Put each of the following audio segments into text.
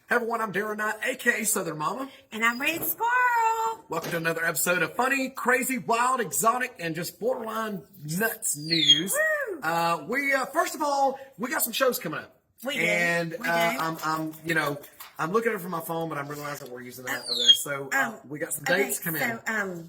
Hey everyone, I'm Darren Knight, aka Southern Mama. And I'm Red Squirrel. Welcome to another episode of funny, crazy, wild, exotic, and just borderline nuts news. First of all, we got some shows coming up. We do. And We do. I'm looking at it from my phone, but I'm realizing we're using that over there. So we got some dates coming in. All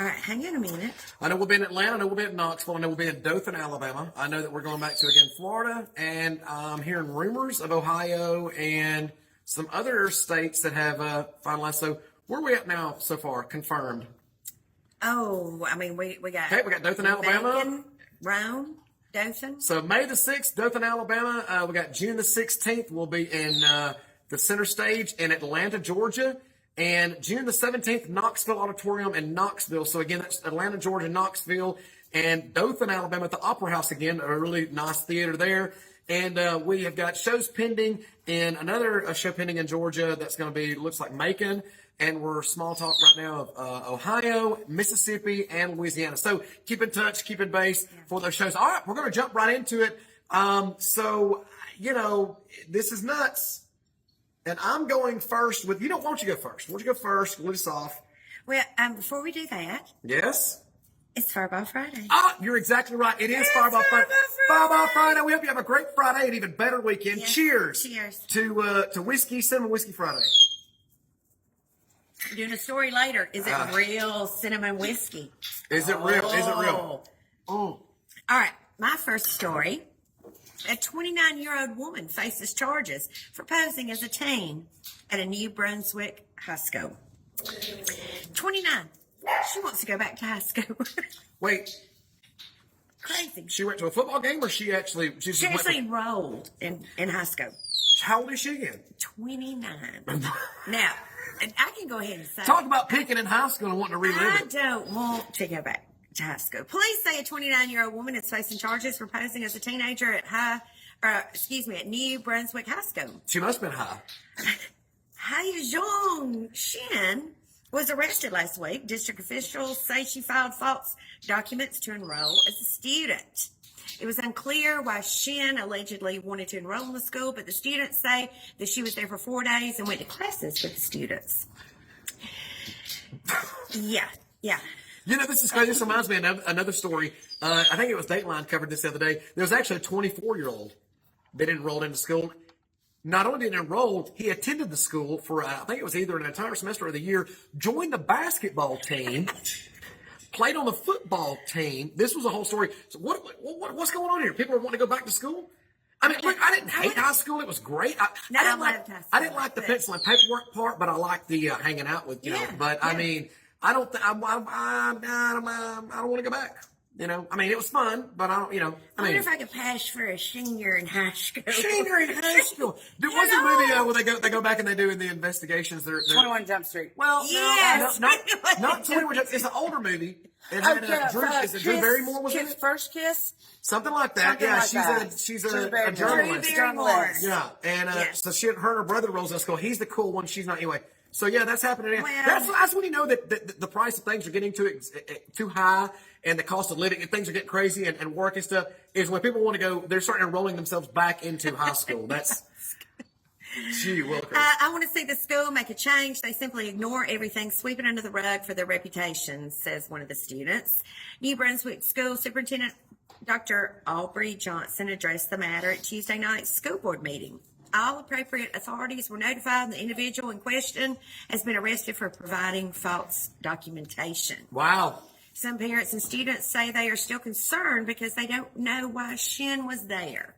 right, hang on a minute. I know we'll be in Atlanta. I know we'll be in Knoxville. I know we'll be in Dothan, Alabama. I know that we're going back to, again, Florida. And I'm hearing rumors of Ohio and some other states that have finalized. So where are we at now so far, confirmed? Oh, I mean, we got... Okay, we got Dothan, Alabama. Macon, Rome, Dothan. So May the 6th, Dothan, Alabama. We got June the 16th. We'll be in the center stage in Atlanta, Georgia. And June the 17th, Knoxville Auditorium in Knoxville. So again, that's Atlanta, Georgia, Knoxville, and Dothan, Alabama at the Opera House again, a really nice theater there. And we have got shows pending in another show pending in Georgia that's going to be, looks like Macon. And we're small talk right now of Ohio, Mississippi, and Louisiana. So keep in touch, keep in base for those shows. All right, we're going to jump right into it. This is nuts. And I'm going first with, why don't you go first? Why don't you go first? Lead us off. Well, before we do that, Yes? it's Fireball Friday. Ah, you're exactly right. It is Fireball Friday. Fireball Friday. We hope you have a great Friday and even better weekend. Yes. Cheers. Cheers. To whiskey, Cinnamon Whiskey Friday. We're doing a story later. Is it real cinnamon whiskey? Is it real? Is it real? Oh. All right, my first story. A 29-year-old woman faces charges for posing as a teen at a New Brunswick high school. 29. She wants to go back to high school. Wait, Crazy. she went to a football game or she actually enrolled in high school. How old is she again? 29. Now, and I can go ahead and say... Talk about peaking in high school and wanting to relive I it. don't want to go back to high school. Police say a 29-year-old woman is facing charges for posing as a teenager at New Brunswick High School. She must have been high. Hae-Jong Shin was arrested last week. District officials say she filed false documents to enroll as a student. It was unclear why Shin allegedly wanted to enroll in the school, but the students say that she was there for 4 days and went to classes with the students. Yeah. This is crazy. This reminds me of another story. I think it was Dateline covered this the other day. There was actually a 24-year-old that enrolled into school. Not only did he enroll, he attended the school for, I think it was either an entire semester or the year, joined the basketball team, played on the football team. This was a whole story. So what's going on here? People are wanting to go back to school? I mean, look, I didn't hate high school. It was great. I didn't like the pencil and paperwork part, but I liked the hanging out with, I mean, I don't want to go back. I mean, it was fun, but I wonder if I could pass for a senior in high school. Senior in high school. There was a movie where they go back and they do in the investigations. They're 21 Jump Street. Well, yes. not 21 Jump. It's an older movie. It had Drew Barrymore was in it. First Kiss? Something like that. She's a journalist. Journalist. Yeah, and so her and her brother rolls in school. He's the cool one. She's not anyway. So yeah, that's happening. Well, that's when you know that the price of things are getting too high, and the cost of living and things are getting crazy, and work and stuff is when people want to go. They're starting enrolling themselves back into high school. That's gee willikers. I want to see the school make a change. They simply ignore everything, sweep it under the rug for their reputation, says one of the students. New Brunswick School Superintendent Dr. Aubrey Johnson addressed the matter at Tuesday night's school board meeting. All appropriate authorities were notified, and the individual in question has been arrested for providing false documentation. Wow. Some parents and students say they are still concerned because they don't know why Shin was there.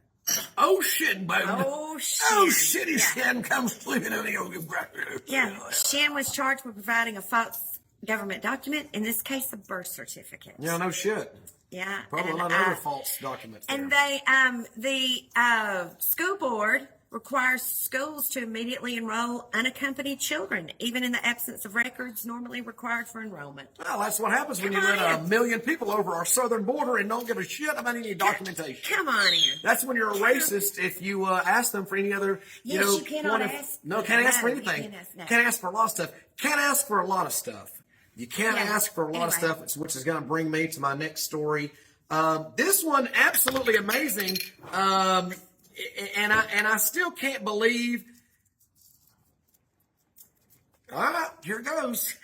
Oh, shit, baby. Oh, Shin. Oh, shitty Shin comes sleeping in the Yeah, Shin was charged with providing a false government document, in this case, a birth certificate. Yeah, no shit. Yeah. Probably a lot of other false documents there. And the school board requires schools to immediately enroll unaccompanied children, even in the absence of records normally required for enrollment. Well, that's what happens when you let 1 million people over our southern border and don't give a shit about any documentation. Come on in. That's when you're a racist if you ask them for any other, you cannot ask. No, can't ask for anything. Can't ask for a lot of stuff. Can't ask for a lot of stuff. You can't ask for a lot of stuff, which is going to bring me to my next story. This one, absolutely amazing. And I still can't believe All right, here it goes.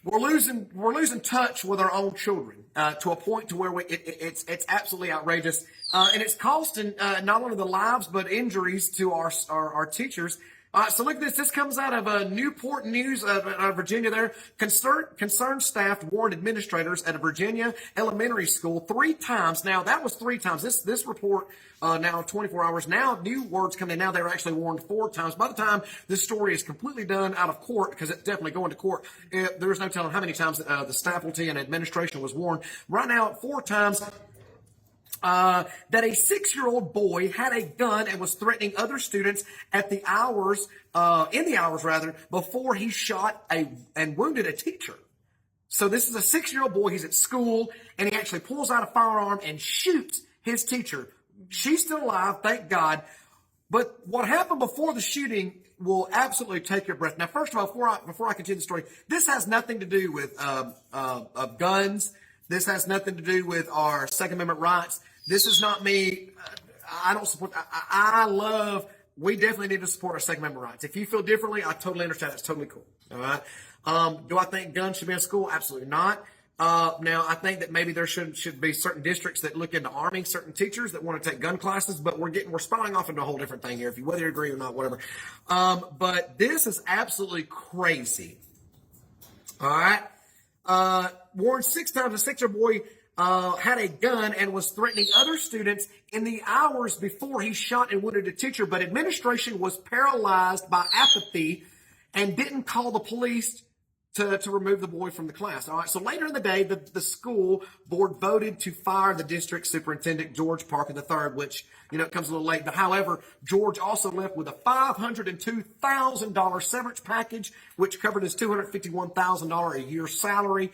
We're losing touch with our own children to a point to where it's absolutely outrageous, and it's costing not only the lives but injuries to our teachers. So look at this. This comes out of Newport News, Virginia. There, concerned staff warned administrators at a Virginia elementary school 3 times. Now that was 3 times. This report now 24 hours. Now new words come in. Now they were actually warned 4 times. By the time this story is completely done out of court, because it's definitely going to court, there's no telling how many times the faculty and administration was warned. Right now, 4 times. That a 6-year-old boy had a gun and was threatening other students in the hours before he shot and wounded a teacher. So this is a 6-year-old boy. He's at school and he actually pulls out a firearm and shoots his teacher. She's still alive, thank God. But what happened before the shooting will absolutely take your breath. Now, first of all, before I continue the story, this has nothing to do with guns. This has nothing to do with our Second Amendment rights. This is not me. I don't support. We definitely need to support our Second Amendment rights. If you feel differently, I totally understand. That's totally cool. All right. Do I think guns should be in school? Absolutely not. Now, I think that maybe there should be certain districts that look into arming certain teachers that want to take gun classes, but we're spiraling off into a whole different thing here, whether you agree or not, whatever. But this is absolutely crazy. All right. Warned 6 times, a 6-year-old boy had a gun and was threatening other students in the hours before he shot and wounded a teacher, but administration was paralyzed by apathy and didn't call the police to remove the boy from the class. All right. So later in the day, the school board voted to fire the district superintendent, George Parker III, which, it comes a little late. But however, George also left with a $502,000 severance package, which covered his $251,000 a year salary.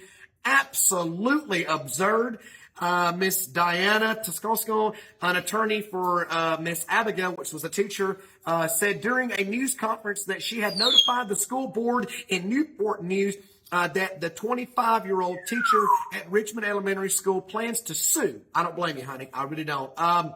Absolutely absurd. Miss Diana Toscosko, an attorney for Miss Abigail, which was a teacher, said during a news conference that she had notified the school board in Newport News that the 25-year-old teacher at Richmond Elementary School plans to sue. I don't blame you, honey. I really don't. On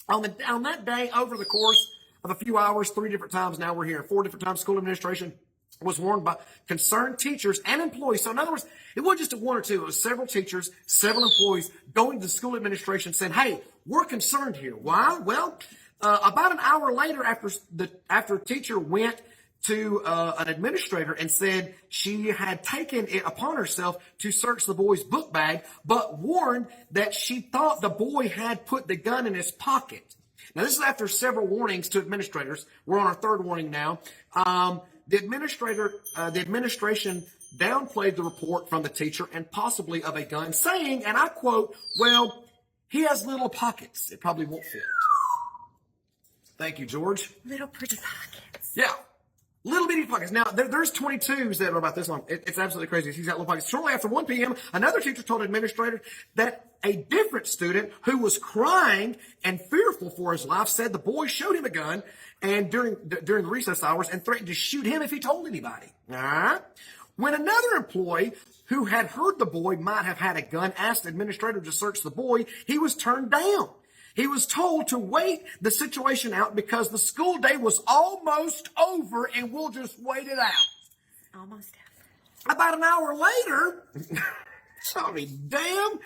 that day, over the course of a few hours, 3 different times, now we're here, 4 different times, school administration was warned by concerned teachers and employees. So in other words, it wasn't just 1 or 2. It was several teachers, several employees going to the school administration saying, hey, we're concerned here. Why? Well, about an hour later after a teacher went to an administrator and said she had taken it upon herself to search the boy's book bag, but warned that she thought the boy had put the gun in his pocket. Now, this is after several warnings to administrators. We're on our 3rd warning now. The administration downplayed the report from the teacher and possibly of a gun, saying, and I quote, well, he has little pockets. It probably won't fit. Thank you, George. Little pretty pockets. Yeah. Little bitty pockets. Now, there's 22s that are about this long. It's absolutely crazy. He's got little pockets. Shortly after 1 p.m., another teacher told an administrator that a different student who was crying and fearful for his life said the boy showed him a gun and during the recess hours and threatened to shoot him if he told anybody. All right. When another employee who had heard the boy might have had a gun asked the administrator to search the boy, he was turned down. He was told to wait the situation out because the school day was almost over and we'll just wait it out. Almost over. About an hour later, sorry, damn.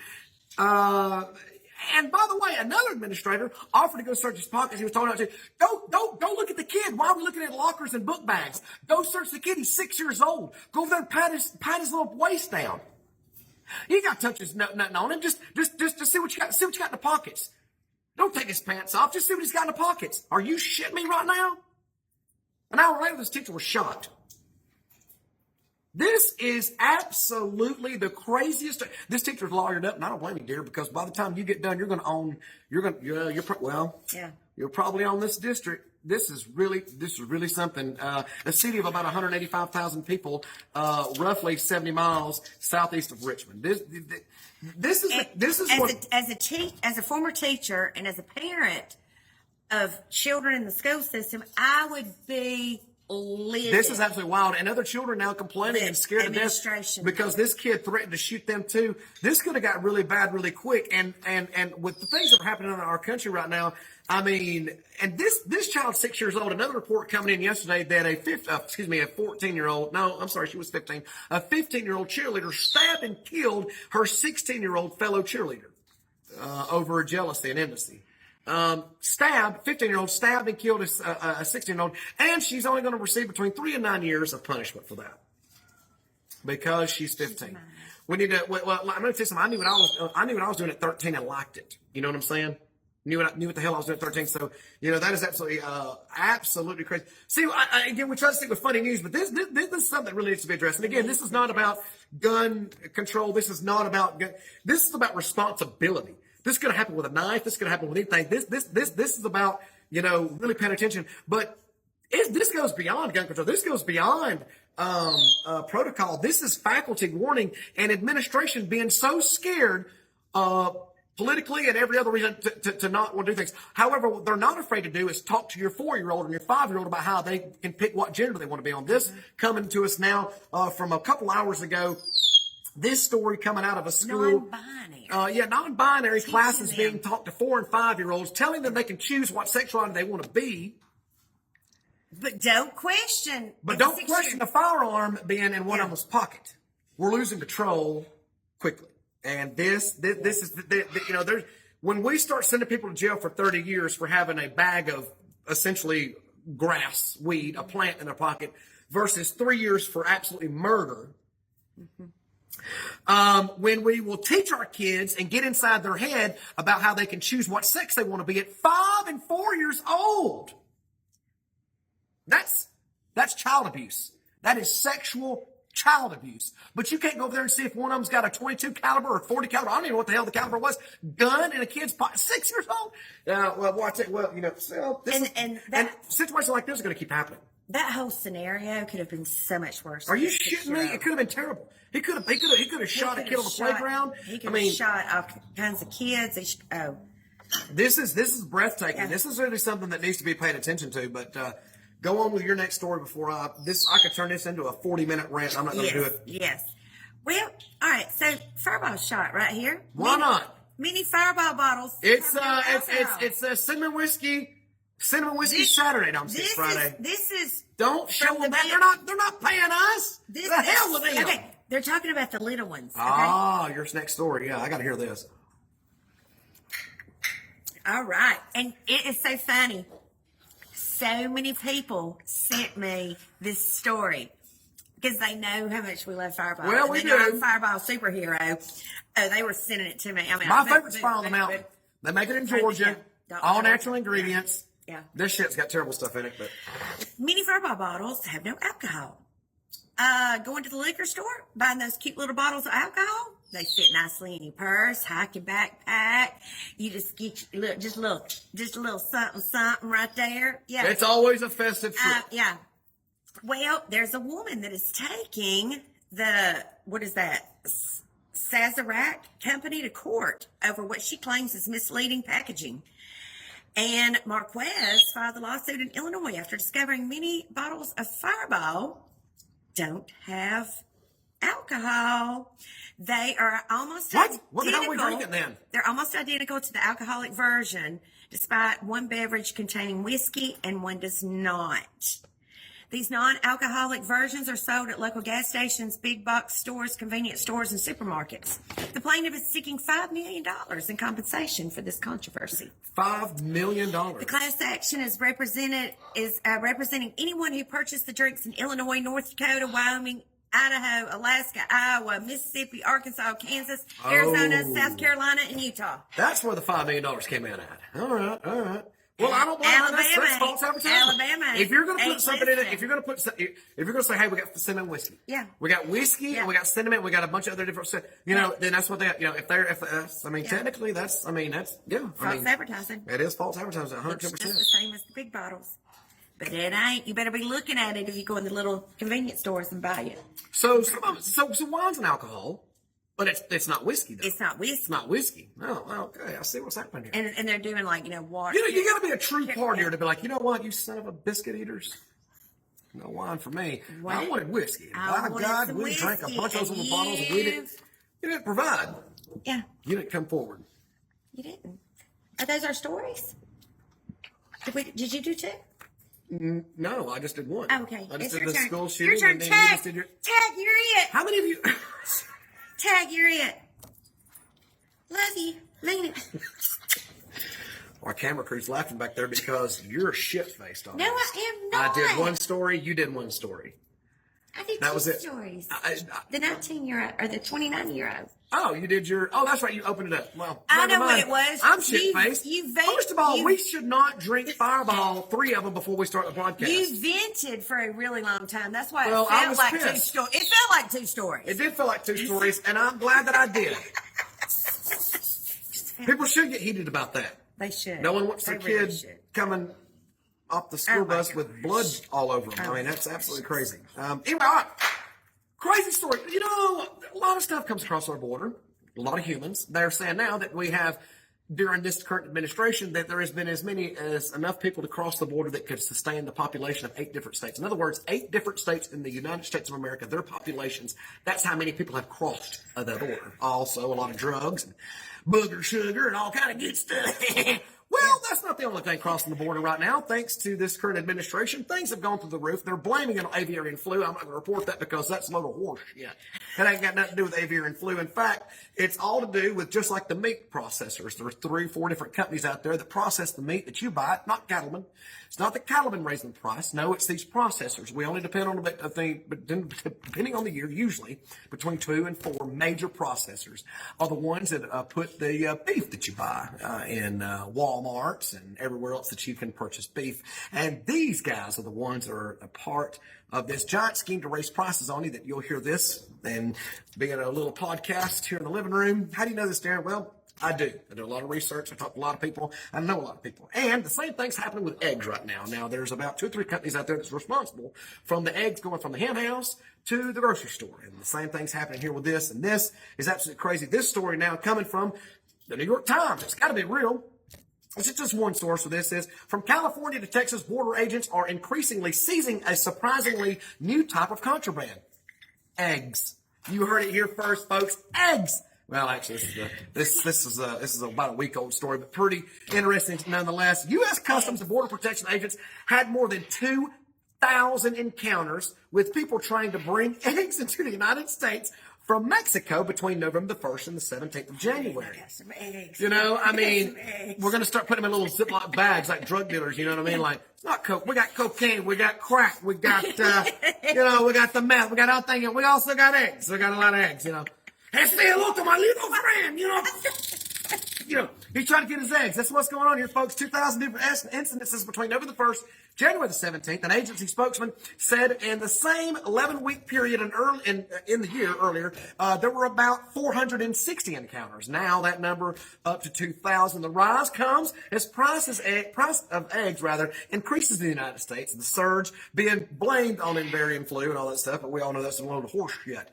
And by the way, another administrator offered to go search his pockets. He was told not to. Go look at the kid. Why are we looking at lockers and book bags? Go search the kid. He's 6 years old. Go over there and pat his little waist down. You got to touch his nothing on him. Just see what you got. See what you got in the pockets. Don't take his pants off. Just see what he's got in the pockets. Are you shitting me right now? An hour later, this teacher was shot. This is absolutely the craziest. This teacher's lawyered up, and I don't blame you, dear, because by the time you get done, you're going to own. You're probably on this district. This is really something. A city of about 185,000 people, roughly 70 miles southeast of Richmond. This is as a former teacher and as a parent of children in the school system, I would be livid. This is absolutely wild. And other children now complaining and scared to death Administration. because this kid threatened to shoot them too. This could have got really bad really quick. And with the things that are happening in our country right now, I mean, and this child's 6 years old. Another report coming in yesterday that a 14-year-old, no, I'm sorry, she was 15, a 15-year-old cheerleader stabbed and killed her 16-year-old fellow cheerleader over jealousy and enmity. 15-year-old stabbed and killed a 16-year-old, and she's only going to receive between 3 and 9 years of punishment for that because she's 15. We need to. Well, I'm going to tell you something. I knew what I was doing at 13 and liked it. You know what I'm saying? Knew what the hell I was doing at 13. So that is absolutely crazy. See, again, we try to stick with funny news, but this is something that really needs to be addressed. And again, this is not about gun control. This is not about gun. This is about responsibility. This could happen with a knife. This could happen with anything. This is about, really paying attention. But this goes beyond gun control. This goes beyond protocol. This is faculty warning and administration being so scared politically and every other reason to not want to do things. However, what they're not afraid to do is talk to your 4-year-old and your 5-year-old about how they can pick what gender they want to be on. This coming to us now from a couple hours ago. This story coming out of a school. Non-binary. Non-binary classes being taught to 4 and 5-year-olds, telling them they can choose what sexuality they want to be. But don't question. But don't question the firearm being in one of them's pocket. We're losing control quickly. And this is, there's, when we start sending people to jail for 30 years for having a bag of essentially grass, weed, a plant in their pocket, versus 3 years for absolutely murder. When we will teach our kids and get inside their head about how they can choose what sex they want to be at 5 and 4 years old. That's child abuse. That is sexual child abuse. But you can't go over there and see if one of them's got a 22 caliber or 40 caliber. I don't even know what the hell the caliber was. Gun in a kid's pocket, 6 years old. And situations like this are going to keep happening. That whole scenario could have been so much worse. Are you shitting me? It could have been terrible. He could have shot a kid on the playground. He could have shot all kinds of kids. This is breathtaking. Yeah. This is really something that needs to be paid attention to. But go on with your next story before I could turn this into a 40-minute rant. I'm not going to do it. Yes. Well, all right. So Fireball shot right here. Why not? Mini Fireball bottles. It's cinnamon whiskey. Cinnamon whiskey Saturday, don't see Friday. This is don't show them that they're not paying us. The hell with them. Okay, they're talking about the little ones. Okay? Ah, your next story. Yeah, I got to hear this. All right, and it is so funny. So many people sent me this story because they know how much we love Fireball. Well, we do. I'm Fireball superhero. Oh, they were sending it to me. I mean, my favorite's Fire on the Mountain. They make it in Georgia. All natural ingredients. Yeah. This shit's got terrible stuff in it, but mini Fireball bottles have no alcohol. Going to the liquor store, buying those cute little bottles of alcohol. They fit nicely in your purse, hiking backpack. You just get just a little something right there. Yeah. It's always a festive trip. Yeah. Well, there's a woman that is taking the Sazerac company to court over what she claims is misleading packaging. And Marquez filed the lawsuit in Illinois after discovering many bottles of Fireball don't have alcohol. They are almost identical. What the hell are we drinking then? They're almost identical to the alcoholic version, despite one beverage containing whiskey and one does not. These non-alcoholic versions are sold at local gas stations, big box stores, convenience stores, and supermarkets. The plaintiff is seeking $5 million in compensation for this controversy. $5 million. The class action is representing anyone who purchased the drinks in Illinois, North Dakota, Wyoming, Idaho, Alaska, Iowa, Mississippi, Arkansas, Kansas, Arizona, South Carolina, and Utah. That's where the $5 million came in at. All right. Well, I don't blame you. That's false advertising. Alabama. If you're going to put something in it, if you're going to say, hey, we got cinnamon whiskey. Yeah. We got whiskey and we got cinnamon. We got a bunch of other different stuff. Then that's what they, technically that's false advertising. It is false advertising, 100%. It's just the same as the big bottles. But it ain't. You better be looking at it if you go in the little convenience stores and buy it. So wine's an alcohol. But it's not whiskey, though. It's not whiskey. It's not whiskey. Oh, okay. I see what's happening here. And they're doing water. You got to be a true partier to be like, you know what, you son of a biscuit eaters. No wine for me. What? I wanted whiskey. I By wanted God, some we drank a whiskey, bunch of those and little bottles and you didn't provide. Yeah. You didn't come forward. You didn't. Are those our stories? Did you do two? No, I just did one. Oh, okay. I just It's did your the turn. school Your shooting. turn. And then you Tag. just did your... Tag, you're it. How many of you... Tag, you're it. Love you. Mean it. Our camera crew's laughing back there because you're shit-faced on No, this. I am not. I did one story. You did one story. I did That two was it. stories. The 19-year-old or the 29-year-old. Oh, you did your... Oh, that's right. You opened it up. Well, I never know what mind. it was. I'm shit-faced. You First of all, we should not drink Fireball, 3 of them, before we start the podcast. You vented for a really long time. That's why Well, it I felt was like pissed. 2 stories. It felt like 2 stories. It did feel like 2 stories, and I'm glad that I did. People should get heated about that. They should. No one wants their They really kid should. coming off the school Oh, my bus with gosh. blood all over them. I mean, that's absolutely crazy. Anyway, all right. Crazy story. You know, a lot of stuff comes across our border. A lot of humans. They're saying now that we have, during this current administration, that there has been as many as enough people to cross the border that could sustain the population of 8 different states. In other words, 8 different states in the United States of America, their populations, that's how many people have crossed the border. Also, a lot of drugs and booger sugar and all kind of good stuff. Well, that's not the only thing crossing the border right now. Thanks to this current administration, things have gone through the roof. They're blaming it on avian flu. I'm not going to report that because that's a load of horse shit. That ain't got nothing to do with avian flu. In fact, it's all to do with just like the meat processors. There's 3 or 4 different companies out there that process the meat that you buy, not cattlemen. It's not the cattlemen raising the price. No, it's these processors. We only depend on a thing, but depending on the year, usually between 2 and 4 major processors are the ones that put the beef that you buy in Walmarts and everywhere else that you can purchase beef. And these guys are the ones that are a part of this giant scheme to raise prices on you. That you'll hear this and be at a little podcast here in the living room. How do you know this, Darren? Well, I do. I do a lot of research. I talk to a lot of people. I know a lot of people. And the same thing's happening with eggs right now. Now, there's about 2 or 3 companies out there that's responsible from the eggs going from the hen house to the grocery store. And the same thing's happening here with this. And this is absolutely crazy. This story now coming from the New York Times. It's got to be real. This is just one source of this. Is from California to Texas, border agents are increasingly seizing a surprisingly new type of contraband. Eggs. You heard it here first, folks. Eggs. Well, actually, this is about a week old story, but pretty interesting nonetheless. U.S. Customs and Border Protection agents had more than 2,000 encounters with people trying to bring eggs into the United States from Mexico between November the 1st and the 17th of January. I got some eggs. You know, I mean, eggs. we're going to start putting them in little Ziploc bags like drug dealers, you know what I mean? Like, it's not coke. We got cocaine. We got crack. We got, you know, we got the meth. We got all things. We also got eggs. We got a lot of eggs, you know. Hey, say hello to my little friend, you know. You know, he's trying to get his eggs. That's what's going on here, folks. 2,000 different incidences between November the 1st, January the 17th. An agency spokesman said in the same 11-week period in the year earlier, there were about 460 encounters. Now that number up to 2,000. The rise comes as price of eggs increases in the United States. The surge being blamed on avian flu and all that stuff, but we all know that's a load of horse shit.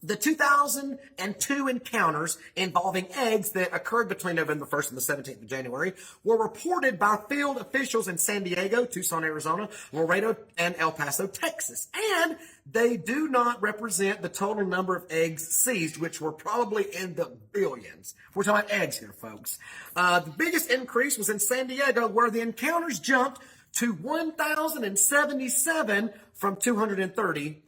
The 2002 encounters involving eggs that occurred between November 1st and the 17th of January were reported by field officials in San Diego, Tucson, Arizona, Laredo, and El Paso, Texas. And they do not represent the total number of eggs seized, which were probably in the billions. We're talking about eggs here, folks. The biggest increase was in San Diego, where the encounters jumped to 1,077 from 230.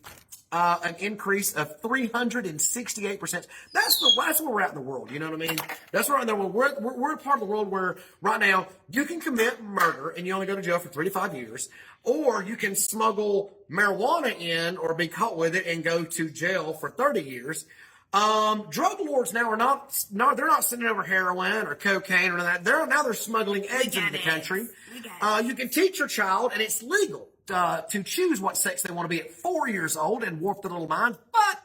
An increase of 368%. That's where we're at in the world. You know what I mean? That's where we're a part of the world where right now you can commit murder and you only go to jail for 3 to 5 years, or you can smuggle marijuana in or be caught with it and go to jail for 30 years. Drug lords now are they're not sending over heroin or cocaine or that. They're smuggling eggs into the country. You can teach your child, and it's legal to choose what sex they want to be at 4 years old and warp the little mind. But,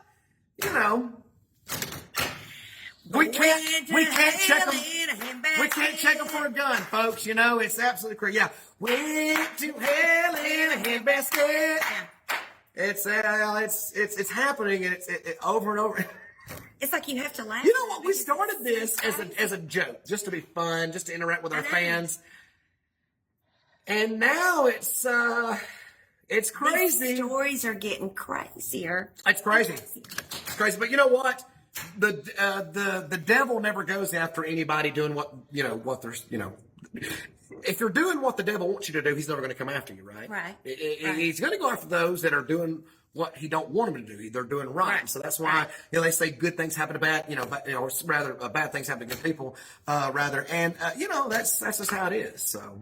you know, we can't check them. We can't check them for a gun, folks. You know, it's absolutely crazy. Yeah. Went to hell in a handbasket. It's happening, and it's over and over. It's like you have to laugh. You know what? We started this as a joke, just to be fun, just to interact with our fans. And now it's crazy. These stories are getting crazier. It's crazy. It's crazy. But you know what? The devil never goes after anybody doing what there's, if you're doing what the devil wants you to do, he's never going to come after you, right? Right. He's going to go after those that are doing what he don't want them to do. They're doing right. So that's why they say good things happen to bad, or rather bad things happen to good people, rather. And that's just how it is. So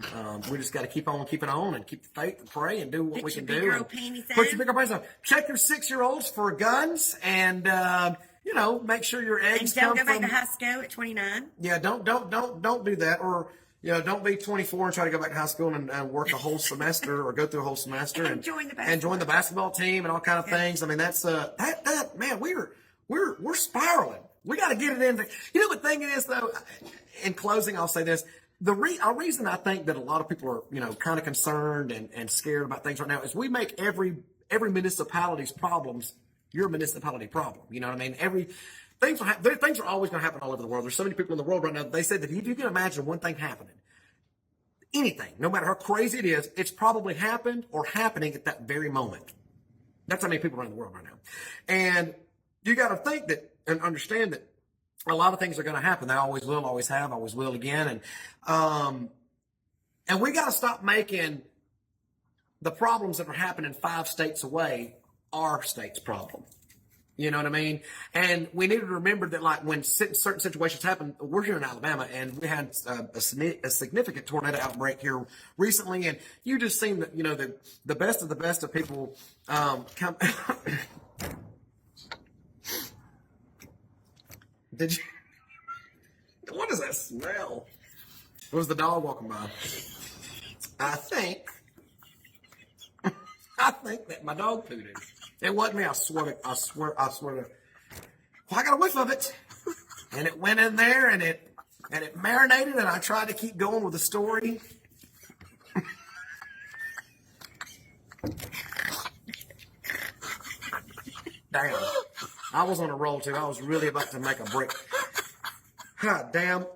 we just got to keep on keeping on and keep the faith and pray and do what we can do. Put your bigger panties on. Check your 6-year-olds for guns and. Make sure your eggs and don't come go from. back to high school at 29. Yeah, don't do that, or don't be 24 and try to go back to high school and work a whole semester or go through a whole semester and join the basketball team and all kind of things. I mean, that's man, we're spiraling. We got to get it in. The thing is though. In closing, I'll say this: a reason I think that a lot of people are kind of concerned and scared about things right now is we make every municipality's problems your municipality problem. You know what I mean? Things are always going to happen all over the world. There's so many people in the world right now. They said that if you can imagine one thing happening, anything, no matter how crazy it is, it's probably happened or happening at that very moment. That's how many people are in the world right now. And you got to think that and understand that a lot of things are going to happen. They always will, always have, always will again. And we got to stop making the problems that are happening 5 states away our state's problem. You know what I mean? And we need to remember that, like, when certain situations happen, we're here in Alabama, and we had a significant tornado outbreak here recently, and you just seen that, the best of the best of people come. Did you? What is that smell? Was the dog walking by? I think that my dog pooed. It wasn't me. I swear. Well, I got a whiff of it, and it went in there, and it marinated, and I tried to keep going with the story. Damn, I was on a roll too. I was really about to make a break. God damn.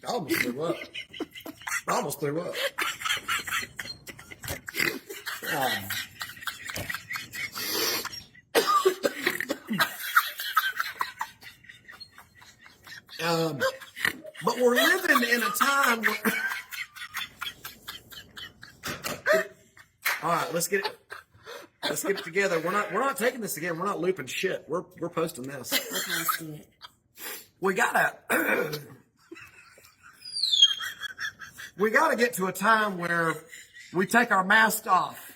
I almost threw up. But we're living in a time where. All right, let's get it together. We're not taking this again. We're not looping shit. We're posting this. We're posting it. We gotta get to a time where we take our mask off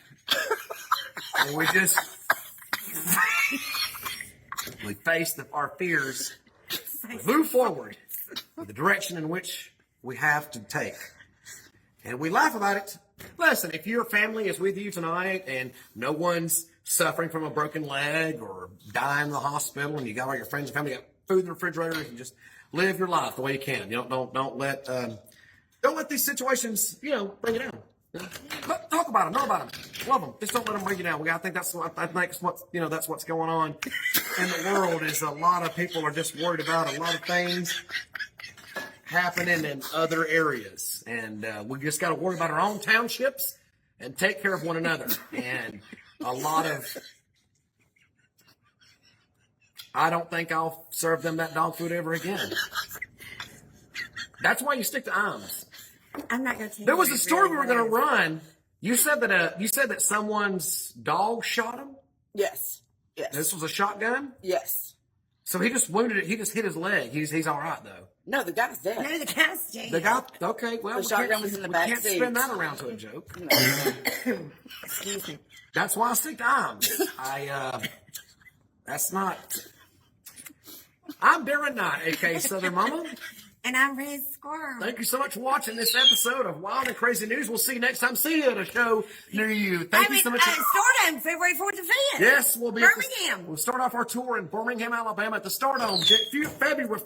and we face our fears, move forward in the direction in which we have to take, and we laugh about it. Listen, if your family is with you tonight and no one's suffering from a broken leg or dying in the hospital, and you got all your friends and family, got food in the refrigerator, and just live your life the way you can. Don't let these situations, bring you down. But talk about them, know about them, love them. Just don't let them bring you down. I think that's what's going on in the world. Is a lot of people are just worried about a lot of things happening in other areas, and we just got to worry about our own townships and take care of one another. And I don't think I'll serve them that dog food ever again. That's why you stick to IMS. I'm not going to. There was a story we were going to run. You said that someone's dog shot him. Yes. This was a shotgun. Yes. So he just wounded it. He just hit his leg. He's all right though. No, the guy's dead. No, the guy's dead. The guy. Okay. Well, the shotgun was in the back seat. We can't spin that around to a joke. Excuse me. That's why I stick to IMS. That's not. I'm Darren Knight, aka Southern Mama. And I'm Red Squirrel. Thank you so much for watching this episode of Wild and Crazy News. We'll see you next time. See you at a show near you. Thank you so much. Stardome, February 4th and 5th. Yes, we'll be Birmingham. We'll start off our tour in Birmingham, Alabama at the Stardome. February.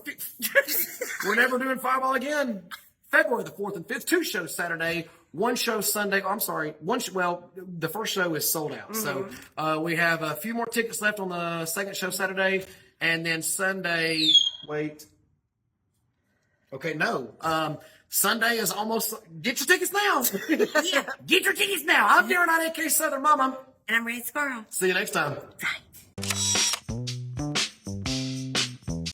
We're never doing Fireball again. February the 4th and 5th. 2 shows Saturday. 1 show Sunday. Oh, I'm sorry. The first show is sold out. Mm-hmm. So we have a few more tickets left on the second show Saturday. And then Sunday, wait. Okay, no. Sunday is almost. Get your tickets now. Yeah. Get your tickets now. I'm Darren Knight, AK Southern Mama. And I'm Red Squirrel. See you next time. Bye.